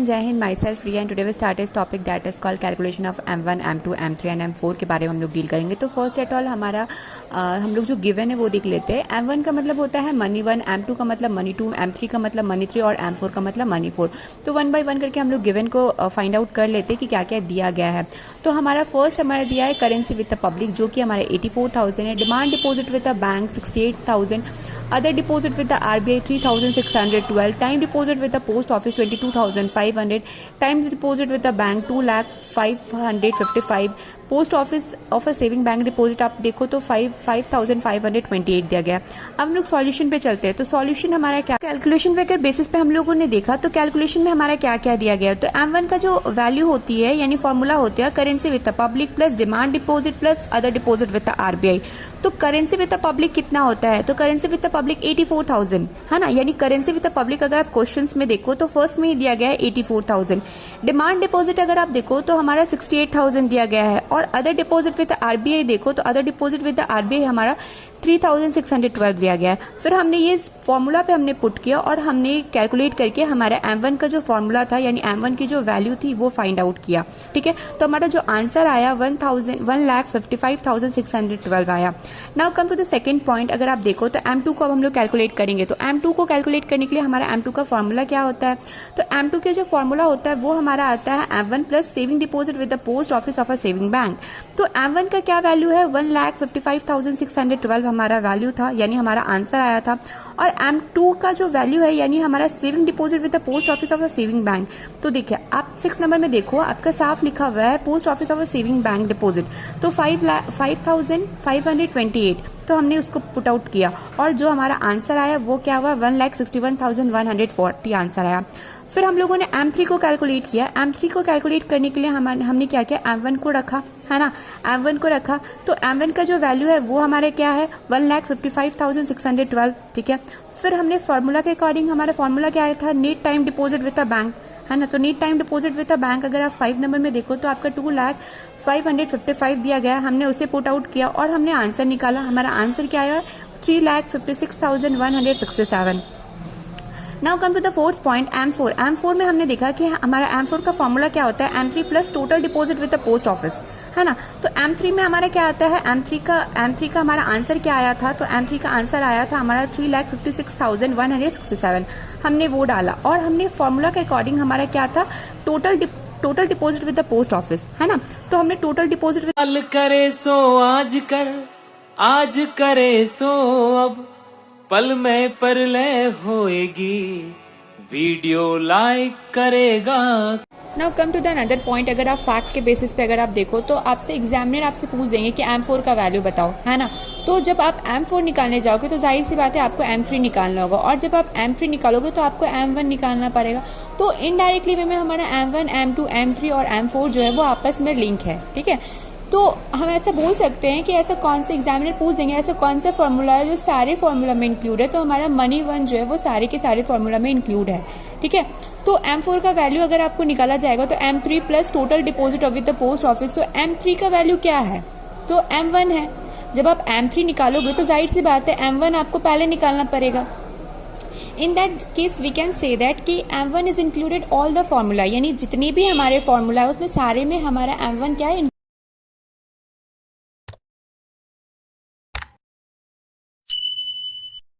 जय Hind, myself Riya and today we start इस topic that is called calculation of M1, M2, M3 and M4 के बारे में हम लोग डील करेंगे। तो फर्स्ट एट ऑल हमारा हम लोग जो गिवन है वो देख लेते हैं। M1 का मतलब होता है मनी 1, M2 का मतलब मनी 2, M3 का मतलब मनी 3 और M4 का मतलब मनी 4। तो 1 बाय 1 करके हम लोग गिवन को फाइंड आउट कर लेते हैं कि क्या क्या दिया गया है। तो हमारा फर्स्ट हमारा दिया है करेंसी विद द पब्लिक, जो कि हमारे 84,000 है। Demand deposit with the bank 68,000, other deposit with the RBI 3,612, time deposit with the post office 22,500, time deposit with the bank 2,05,555, post office of a saving bank deposit आप देखो तो 5,528 दिया गया। अब हम लोग सॉल्यूशन पे चलते हैं। तो सॉल्यूशन हमारा क्या, कैलकुलेशन पे अगर बेसिस पे हम लोगों ने देखा तो कैलकुलेशन में हमारा क्या क्या दिया गया। तो M1 का जो वैल्यू होती है यानी फॉर्मूला होती है currency with the public plus demand deposit plus other deposit with the RBI। तो करेंसी विद द पब्लिक कितना होता है, तो करेंसी विद द पब्लिक 84,000 है ना, यानी करेंसी विद द पब्लिक अगर आप क्वेश्चंस में देखो तो फर्स्ट में ही दिया गया है 84,000। डिमांड डिपॉजिट अगर आप देखो तो हमारा 68,000 दिया गया है। और other deposit with the RBI देखो तो other deposit with the RBI हमारा 3,612 दिया गया है। फिर हमने ये फॉर्मूला पे हमने पुट किया और हमने कैलकुलेट करके हमारा M1 का जो फॉर्मूला था यानी M1 की जो वैल्यू थी वो फाइंड आउट किया। ठीक है, तो हमारा जो आंसर आया 1,55,612 आया। Now come to the second point. अगर आप देखो तो M2 को अब हम लोग कैलकुलेट करेंगे। तो M2 को कैलकुलेट करने के लिए हमारा M2 का फॉर्मूला क्या होता है, तो M2 के जो फॉर्मूला होता है वो हमारा आता है M1 plus saving deposit with the post office of a saving bank. तो M1 का क्या वैल्यू है, 1,55,612 हमारा वैल्यू था यानी हमारा आंसर आया था। और M2 का जो वैल्यू है यानी हमारा saving deposit with the post office of a saving bank. तो देखिए आप 6 नंबर में देखो आपका साफ लिखा हुआ है post office of a saving bank deposit, तो 5,528। तो हमने उसको पुट आउट किया और जो हमारा आंसर आया वो क्या हुआ, 1,61,140 आंसर आया। फिर हम लोगों ने M3 को कैलकुलेट किया। M3 को कैलकुलेट करने के लिए हमने क्या किया, M1 को रखा है ना, M1 को रखा। तो M1 का जो वैल्यू है वो हमारे क्या है, 1,55,612। ठीक है, फिर हमने फॉर्मूला के अकॉर्डिंग हमारा फॉर्मूला क्या आया था, net time deposit with the bank है ना। तो net time deposit with the bank अगर आप 5 नंबर में देखो तो आपका 2,05,555 दिया गया। हमने उसे पुट आउट किया और हमने आंसर निकाला। हमारा आंसर क्या आया, 3,56,167। Now come to the fourth point, M4। M4 में हमने देखा कि हमारा M4 का फॉर्मूला क्या होता है, M3 plus total deposit with the post office है ना। तो M3 में हमारा क्या आता है, M3 का हमारा आंसर क्या आया था, तो M3 का आंसर आया था हमारा 3,56,167। हमने वो डाला और हमने फॉर्मूला के अकॉर्डिंग हमारा क्या था, total deposit with the post office है ना। तो हमने टोटल डिपॉजिट कल करे सो आज कर, आज करे सो अब, पल में परलय होएगी, वीडियो लाइक करेगा। Now come to the another point. अगर आप फैक्ट के बेसिस पे अगर आप देखो तो आपसे एग्जामिनर आपसे पूछ देंगे कि M4 का वैल्यू बताओ है ना। तो जब आप M4 निकालने जाओगे तो जाहिर सी बात है आपको M3 निकालना होगा, और जब आप M3 निकालोगे तो आपको M1 निकालना पड़ेगा। तो इनडायरेक्टली वे में हमारा M1, M2, M3 और M4 जो है वो आपस में लिंक है। ठीक है, तो हम ऐसा बोल सकते हैं कि ऐसा कौन से एग्जामिनर पूछ देंगे, ऐसा कौन सा फॉर्मूला है जो सारे फॉर्मूला में इंक्लूड है। तो हमारा मनी 1 जो है वो सारे के सारे फॉर्मूला में इंक्लूड है। ठीक है, तो M4 का वैल्यू अगर आपको निकाला जाएगा तो M3 plus total deposit with the post office. तो M3 का वैल्यू क्या है, तो M1 है। जब आप M3 निकालोगे तो जाहिर सी बात है M1 आपको पहले निकालना पड़ेगा। In that case we can say that कि M1 is included all the formula, यानी जितनी भी हमारे फॉर्मूला है उसमें सारे में हमारा M1 क्या है,